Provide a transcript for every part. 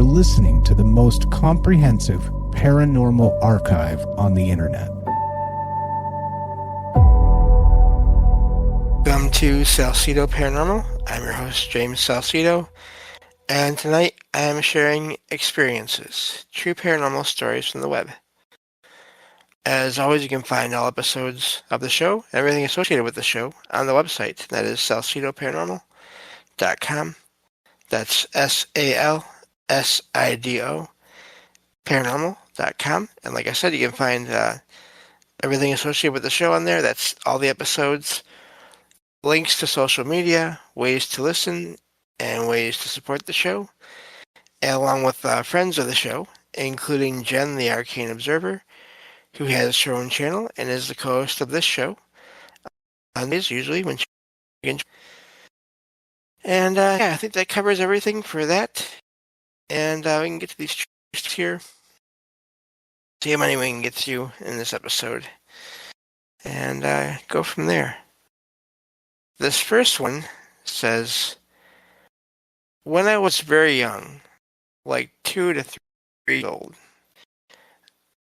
are listening to the most comprehensive paranormal archive on the internet. Welcome to Salsido Paranormal. I'm your host, James Salsido, and tonight I am sharing experiences, true paranormal stories from the web. As always, you can find all episodes of the show and everything associated with the show on the website. That is salsidoparanormal.com. That's SALSIDO paranormal.com. And like I said, you can find everything associated with the show on there. That's all the episodes, links to social media, ways to listen, and ways to support the show, and along with friends of the show, including Jen, the Arcane Observer, who has her own channel and is the co-host of this show on days usually when she can. And yeah, I think that covers everything for that. And we can get to these truths here. See how many we can get through in this episode, and go from there. This first one says, when I was very young, like 2 to 3 years old,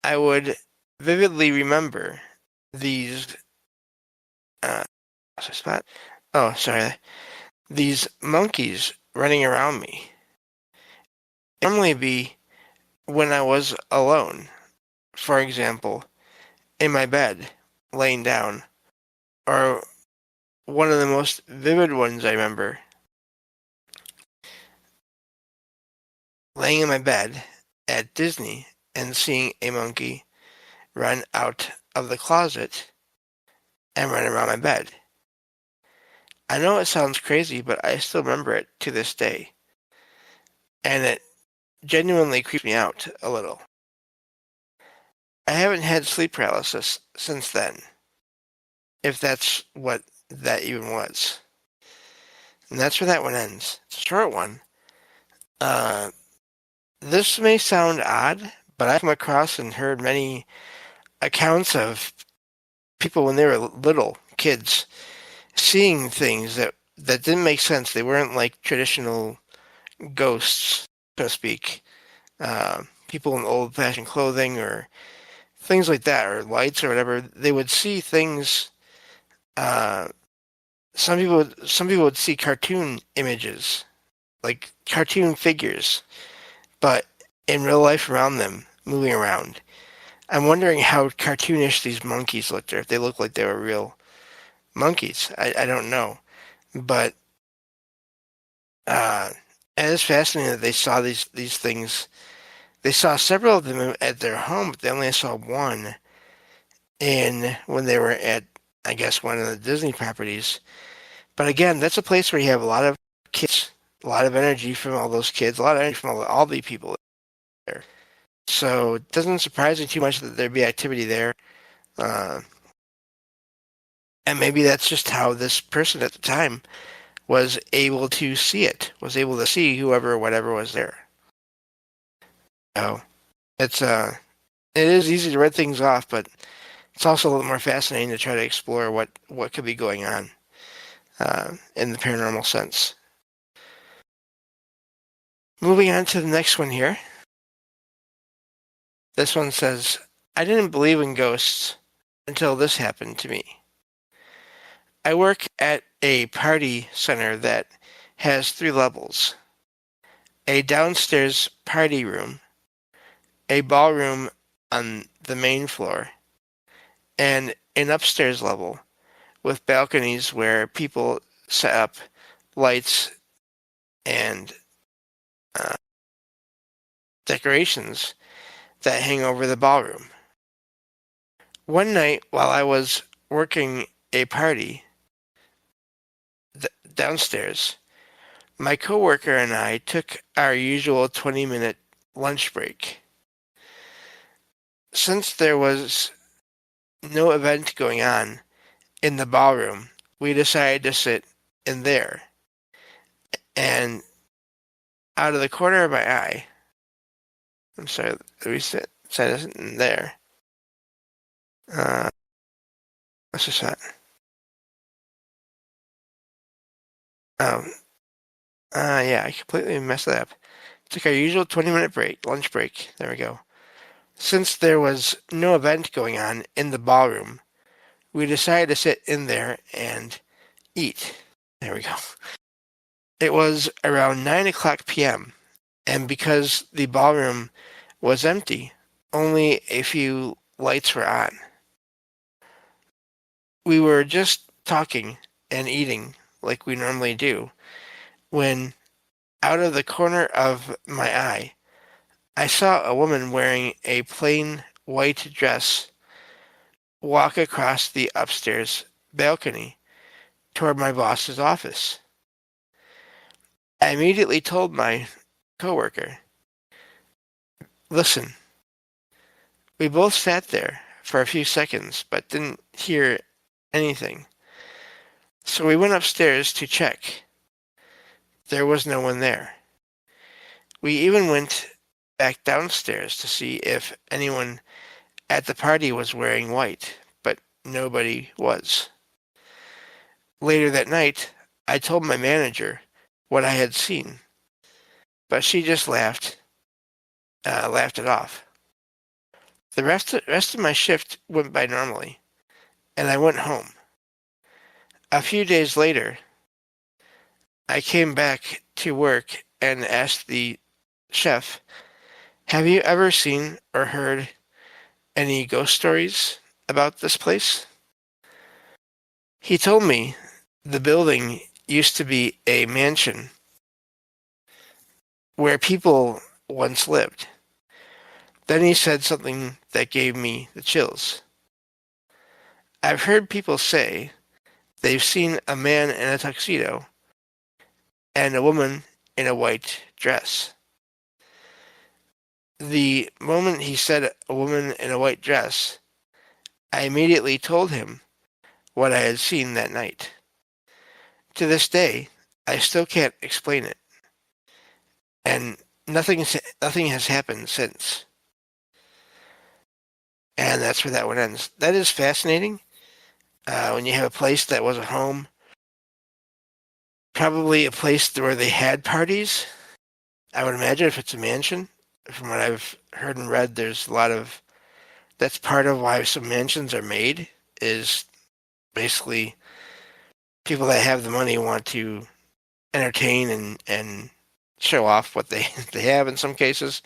I would vividly remember these these monkeys running around me. It'd normally be when I was alone, for example, in my bed, laying down, or one of the most vivid ones I remember, laying in my bed at Disney and seeing a monkey run out of the closet and run around my bed. I know it sounds crazy, but I still remember it to this day. And it genuinely creeps me out a little. I haven't had sleep paralysis since then, if that's what that even was. And that's where that one ends. It's a short one. This may sound odd, but I've come across and heard many accounts of people when they were little kids seeing things that didn't make sense. They weren't like traditional ghosts, so to speak. People in old-fashioned clothing or things like that, or lights or whatever. They would see things. Some people would see cartoon images, like cartoon figures, but in real life around them, moving around. I'm wondering how cartoonish these monkeys looked, or if they looked like they were real monkeys. I don't know. But it is fascinating that they saw these things. They saw several of them at their home, but they only saw one when they were at, I guess, one of the Disney properties. But again, that's a place where you have a lot of kids, a lot of energy from all those kids, a lot of energy from all the people there. So it doesn't surprise me too much that there'd be activity there. And maybe that's just how this person at the time was able to see it, was able to see whoever or whatever was there. So it is easy to read things off, but it's also a little more fascinating to try to explore what could be going on in the paranormal sense. Moving on to the next one here. This one says, I didn't believe in ghosts until this happened to me. I work at a party center that has 3 levels. A downstairs party room, a ballroom on the main floor, and an upstairs level with balconies where people set up lights and decorations that hang over the ballroom. One night while I was working a party downstairs, my coworker and I took our usual 20-minute lunch break. Since there was no event going on in the ballroom, we decided to sit in there. And out of the corner of my eye, I'm sorry, we sit in there. What's this at? Yeah, I completely messed that up. Took our usual 20-minute break, lunch break. There we go. Since there was no event going on in the ballroom, we decided to sit in there and eat. There we go. It was around 9 o'clock p.m., and because the ballroom was empty, only a few lights were on. We were just talking and eating like we normally do, when out of the corner of my eye, I saw a woman wearing a plain white dress walk across the upstairs balcony toward my boss's office. I immediately told my coworker, "Listen." We both sat there for a few seconds but didn't hear anything. So we went upstairs to check. There was no one there. We even went back downstairs to see if anyone at the party was wearing white, but nobody was. Later that night, I told my manager what I had seen, but she just laughed it off. The rest of my shift went by normally, and I went home. A few days later, I came back to work and asked the chef, "Have you ever seen or heard any ghost stories about this place?" He told me the building used to be a mansion where people once lived. Then he said something that gave me the chills. "I've heard people say they've seen a man in a tuxedo and a woman in a white dress." The moment he said a woman in a white dress, I immediately told him what I had seen that night. To this day, I still can't explain it, and nothing has happened since. And that's where that one ends. That is fascinating. When you have a place that was a home, probably a place where they had parties. I would imagine if it's a mansion. From what I've heard and read, there's a lot of... That's part of why some mansions are made, is basically people that have the money want to entertain and show off what they have in some cases.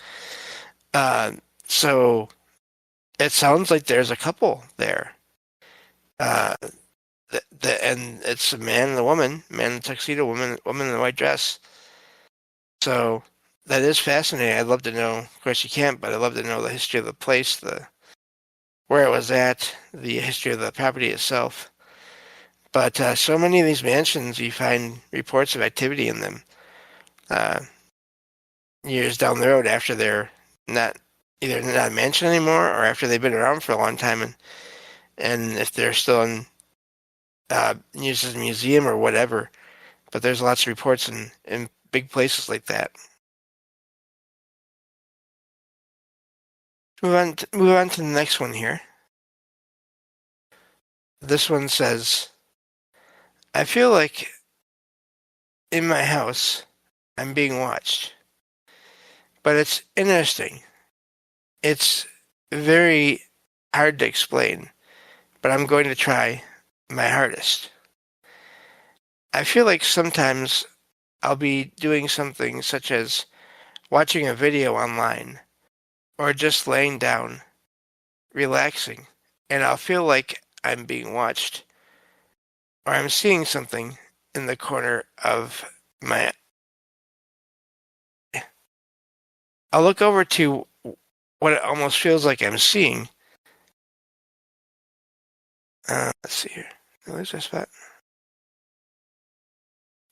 So it sounds like there's a couple there. And it's a man and a woman, man in a tuxedo, woman in a white dress. So that is fascinating. I'd love to know. Of course, you can't, but I'd love to know the history of the place, where it was at, the history of the property itself. But so many of these mansions, you find reports of activity in them years down the road after they're not either not a mansion anymore or after they've been around for a long time, and if they're still in used as a museum or whatever. But there's lots of reports in big places like that. Move on to the next one here. This one says, "I feel like in my house I'm being watched, but it's interesting. It's very hard to explain, but I'm going to try my hardest. I feel like sometimes I'll be doing something such as watching a video online or just laying down, relaxing, and I'll feel like I'm being watched, or I'm seeing something in the corner of my... I'll look over to what it almost feels like I'm seeing." Let's see here. Where's that spot?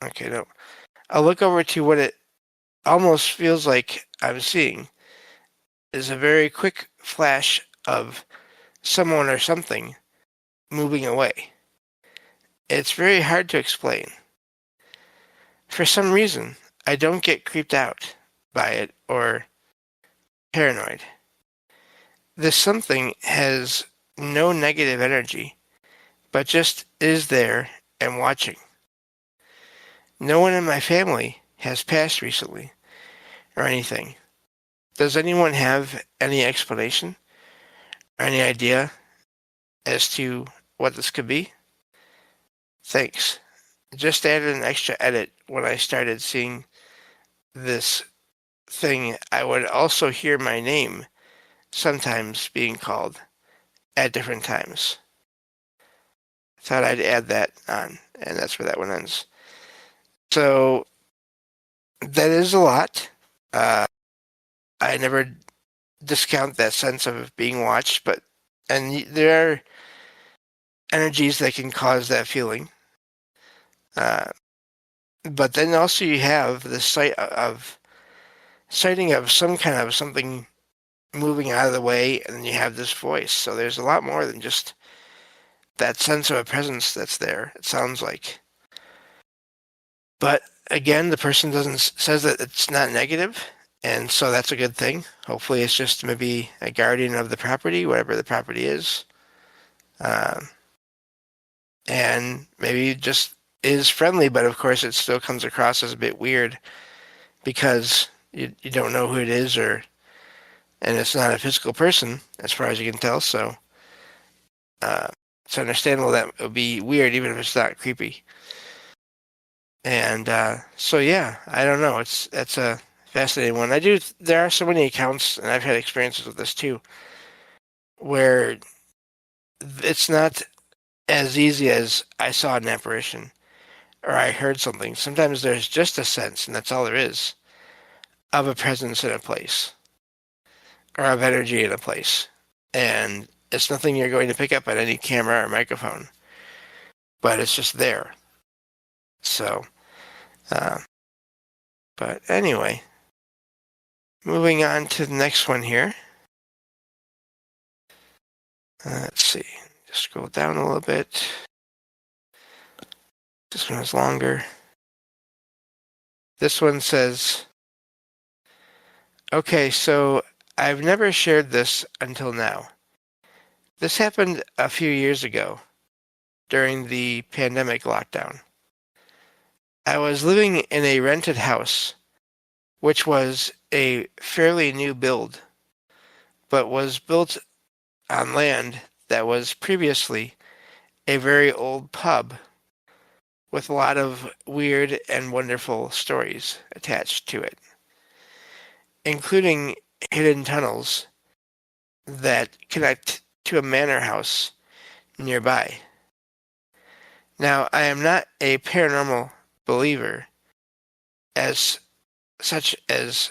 Okay, no. I'll look over to what it almost feels like I'm seeing is a very quick flash of someone or something moving away. It's very hard to explain. For some reason, I don't get creeped out by it or paranoid. This something has no negative energy, but just is there and watching. No one in my family has passed recently, or anything. Does anyone have any explanation or any idea as to what this could be? Thanks. Just added an extra edit when I started seeing this thing. I would also hear my name sometimes being called at different times. Thought I'd add that on, and that's where that one ends. So that is a lot. I never discount that sense of being watched, and there are energies that can cause that feeling. But then also you have the sighting of some kind of something moving out of the way, and then you have this voice. So there's a lot more than just that sense of a presence that's there, it sounds like. But again, the person says that it's not negative, and so that's a good thing. Hopefully it's just maybe a guardian of the property, whatever the property is. And maybe just is friendly, but of course it still comes across as a bit weird because you don't know who it is, and it's not a physical person as far as you can tell, so it's understandable that it would be weird even if it's not creepy. And so yeah, I don't know. That's a fascinating one. There are so many accounts, and I've had experiences with this too, where it's not as easy as I saw an apparition or I heard something. Sometimes there's just a sense, and that's all there is, of a presence in a place or of energy in a place. And it's nothing you're going to pick up on any camera or microphone, but it's just there. So, but anyway, moving on to the next one here. Let's see. Just scroll down a little bit. This one is longer. This one says, okay, so I've never shared this until now. This happened a few years ago during the pandemic lockdown. I was living in a rented house, which was a fairly new build, but was built on land that was previously a very old pub with a lot of weird and wonderful stories attached to it, including hidden tunnels that connect to a manor house nearby. Now, I am not a paranormal believer such as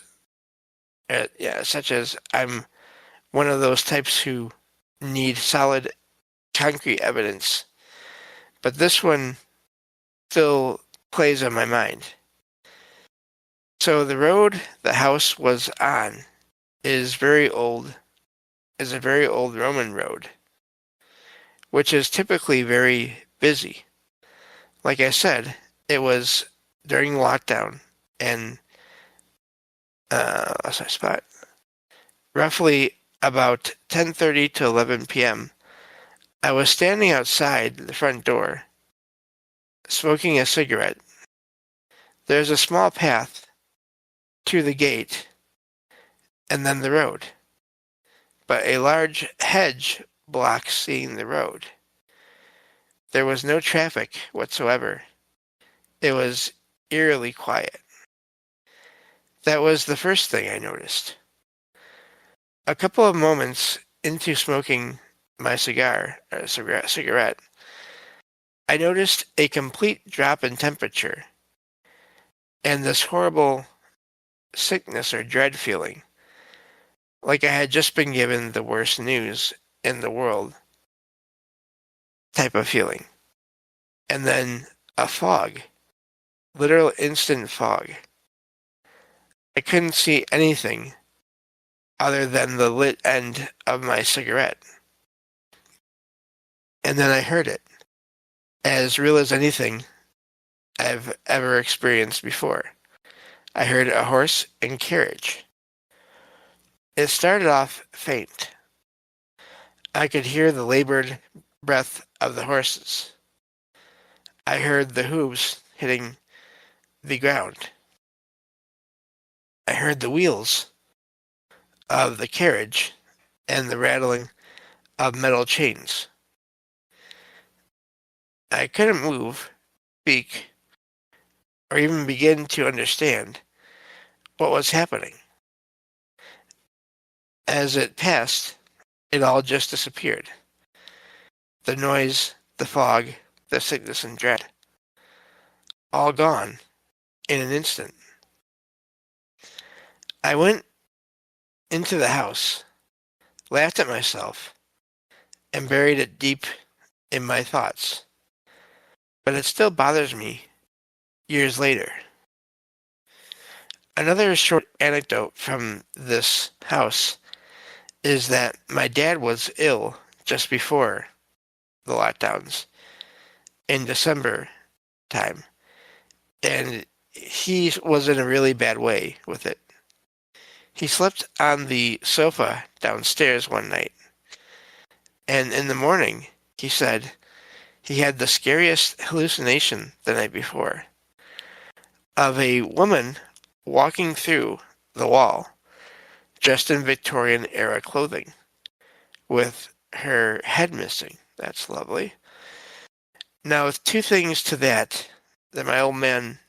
I'm one of those types who need solid concrete evidence, but this one still plays on my mind. So the road the house was on is a very old Roman road, which is typically very busy. Like I said, it was during lockdown, and lost my spot. Roughly about 10:30 to 11 p.m., I was standing outside the front door, smoking a cigarette. There's a small path to the gate, and then the road. But a large hedge blocks seeing the road. There was no traffic whatsoever. It was eerily quiet. That was the first thing I noticed. A couple of moments into smoking my cigarette, I noticed a complete drop in temperature and this horrible sickness or dread feeling, like I had just been given the worst news in the world type of feeling. And then a fog, literal instant fog. I couldn't see anything other than the lit end of my cigarette. And then I heard it, as real as anything I've ever experienced before. I heard a horse and carriage. It started off faint. I could hear the labored breath of the horses. I heard the hooves hitting the ground. I heard the wheels of the carriage and the rattling of metal chains. I couldn't move, speak, or even begin to understand what was happening. As it passed, it all just disappeared. The noise, the fog, the sickness and dread. All gone in an instant. I went into the house, laughed at myself, and buried it deep in my thoughts. But it still bothers me years later. Another short anecdote from this house is that my dad was ill just before the lockdowns in December time, and he was in a really bad way with it. He slept on the sofa downstairs one night, and in the morning, he said he had the scariest hallucination the night before of a woman walking through the wall dressed in Victorian era clothing with her head missing. That's lovely. Now, with two things to that my old man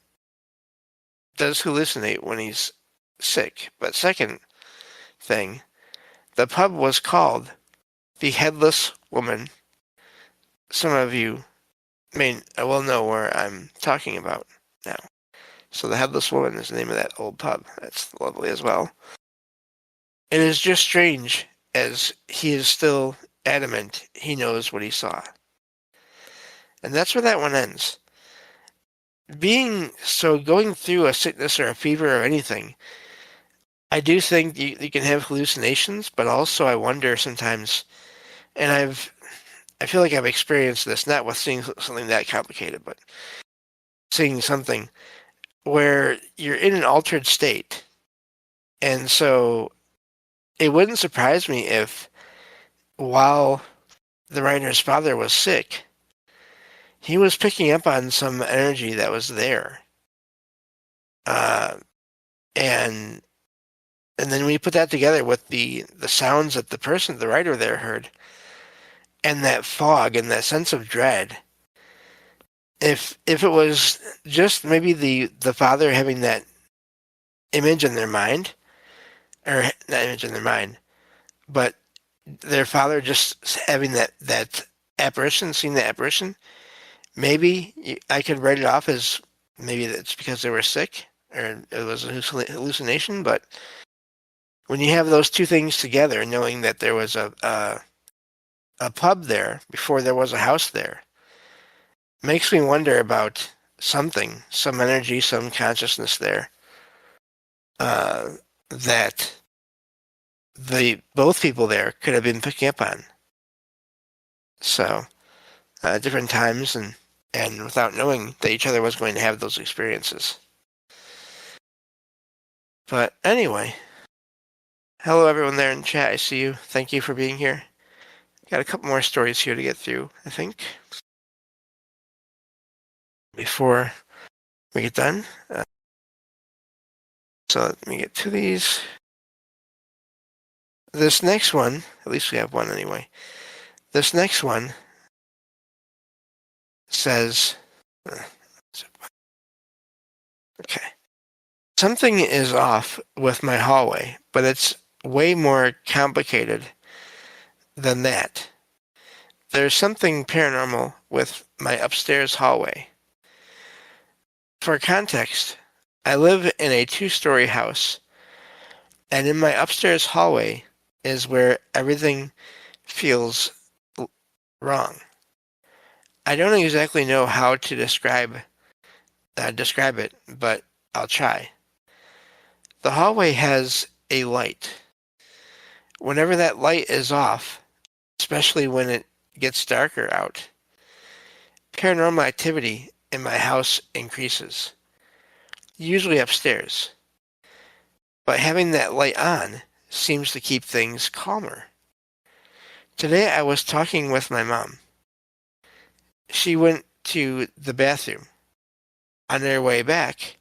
does hallucinate when he's sick. But second thing, the pub was called the Headless Woman. Some of you may well know where I'm talking about now. So the Headless Woman is the name of that old pub. That's lovely as well. It is just strange, as he is still adamant he knows what he saw. And that's where that one ends. Going through a sickness or a fever or anything, I do think you can have hallucinations, but also I wonder sometimes, and I feel like I've experienced this, not with seeing something that complicated, but seeing something where you're in an altered state. And so it wouldn't surprise me if while the writer's father was sick, he was picking up on some energy that was there. And then we put that together with the sounds that the writer there heard, and that fog and that sense of dread. If it was just maybe the father having that image in their mind, or not image in their mind, but their father just having that apparition, seeing the apparition, maybe I could write it off as maybe it's because they were sick or it was a hallucination. But when you have those two things together, knowing that there was a pub there before there was a house there, makes me wonder about something, some energy, some consciousness there that both people there could have been picking up on. So different times and without knowing that each other was going to have those experiences. But anyway, hello everyone there in chat. I see you. Thank you for being here. Got a couple more stories here to get through, I think, before we get done. So let me get to these. This next one, at least we have one anyway. This next one says, okay, something is off with my hallway, but it's way more complicated than that. There's something paranormal with my upstairs hallway. For context, I live in a 2-story house, and in my upstairs hallway is where everything feels wrong. I don't exactly know how to describe it, but I'll try. The hallway has a light. Whenever that light is off, especially when it gets darker out, paranormal activity in my house increases, usually upstairs. But having that light on seems to keep things calmer. Today I was talking with my mom. She went to the bathroom. On their way back,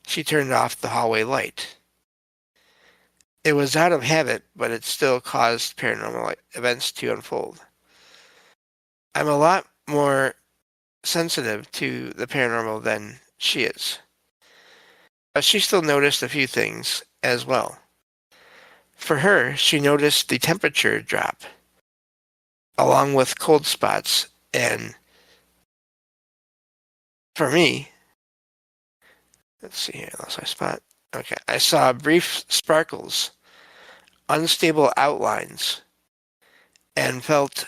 she turned off the hallway light. It was out of habit, but it still caused paranormal events to unfold. I'm a lot more sensitive to the paranormal than she is. But she still noticed a few things as well. For her, she noticed the temperature drop, along with cold spots, and for me, let's see here, lost my spot. Okay, I saw brief sparkles, unstable outlines, and felt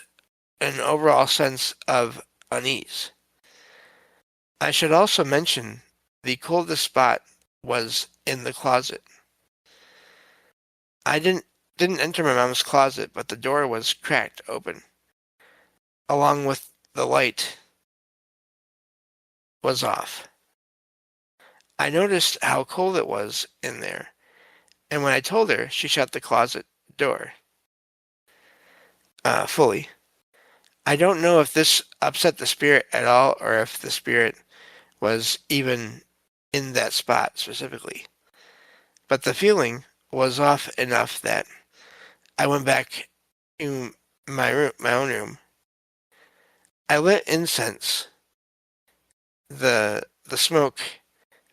an overall sense of unease. I should also mention the coldest spot was in the closet. I didn't enter my mom's closet, but the door was cracked open, along with the light was off. I noticed how cold it was in there, and when I told her, she shut the closet door fully. I don't know if this upset the spirit at all, or if the spirit was even in that spot specifically. But the feeling was off enough that I went back to my own room. I lit incense. The smoke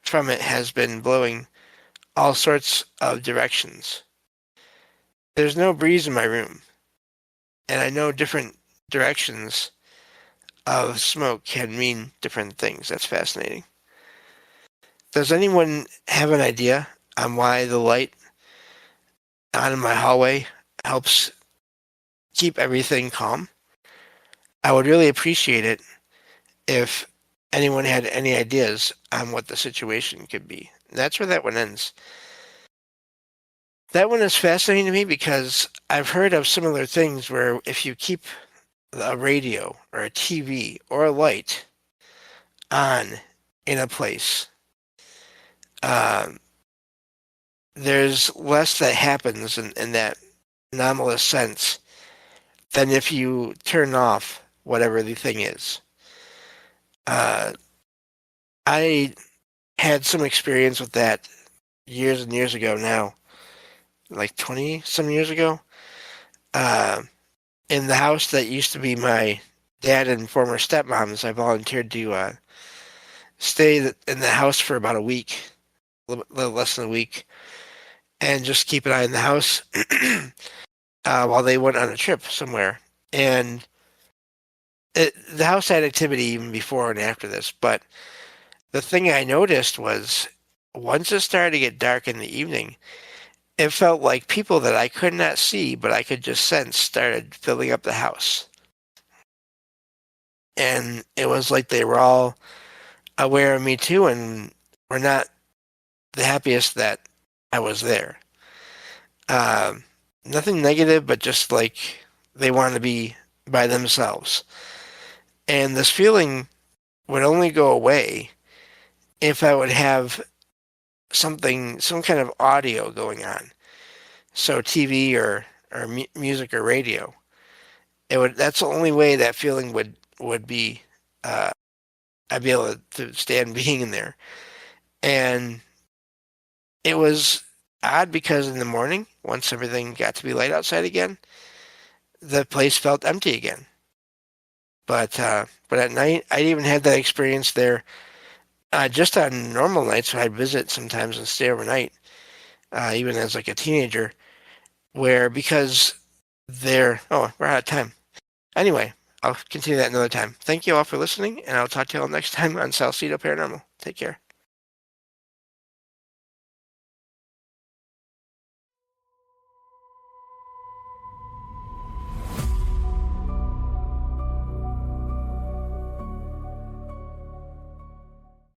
from it has been blowing all sorts of directions. There's no breeze in my room, and I know different directions of smoke can mean different things. That's fascinating. Does anyone have an idea on why the light on in my hallway helps keep everything calm? I would really appreciate it if anyone had any ideas on what the situation could be. And that's where that one ends. That one is fascinating to me because I've heard of similar things where if you keep a radio or a TV or a light on in a place, there's less that happens in that anomalous sense than if you turn off whatever the thing is. I had some experience with that years and years ago now, like 20 some years ago. In the house that used to be my dad and former stepmom's, I volunteered to stay in the house for about a week, a little less than a week, and just keep an eye on the house while they went on a trip somewhere. And the house had activity even before and after this, but the thing I noticed was once it started to get dark in the evening, it felt like people that I could not see, but I could just sense started filling up the house. And it was like they were all aware of me too and were not the happiest that I was there. Nothing negative, but just like they wanted to be by themselves. And this feeling would only go away if I would have some kind of audio going on. So TV or music or radio. That's the only way that feeling would be, I'd be able to stand being in there. And it was odd because in the morning, once everything got to be light outside again, the place felt empty again. But at night, I even had that experience there just on normal nights when I'd visit sometimes and stay overnight, even as like a teenager, where because we're out of time. Anyway, I'll continue that another time. Thank you all for listening, and I'll talk to you all next time on Salsido Paranormal. Take care.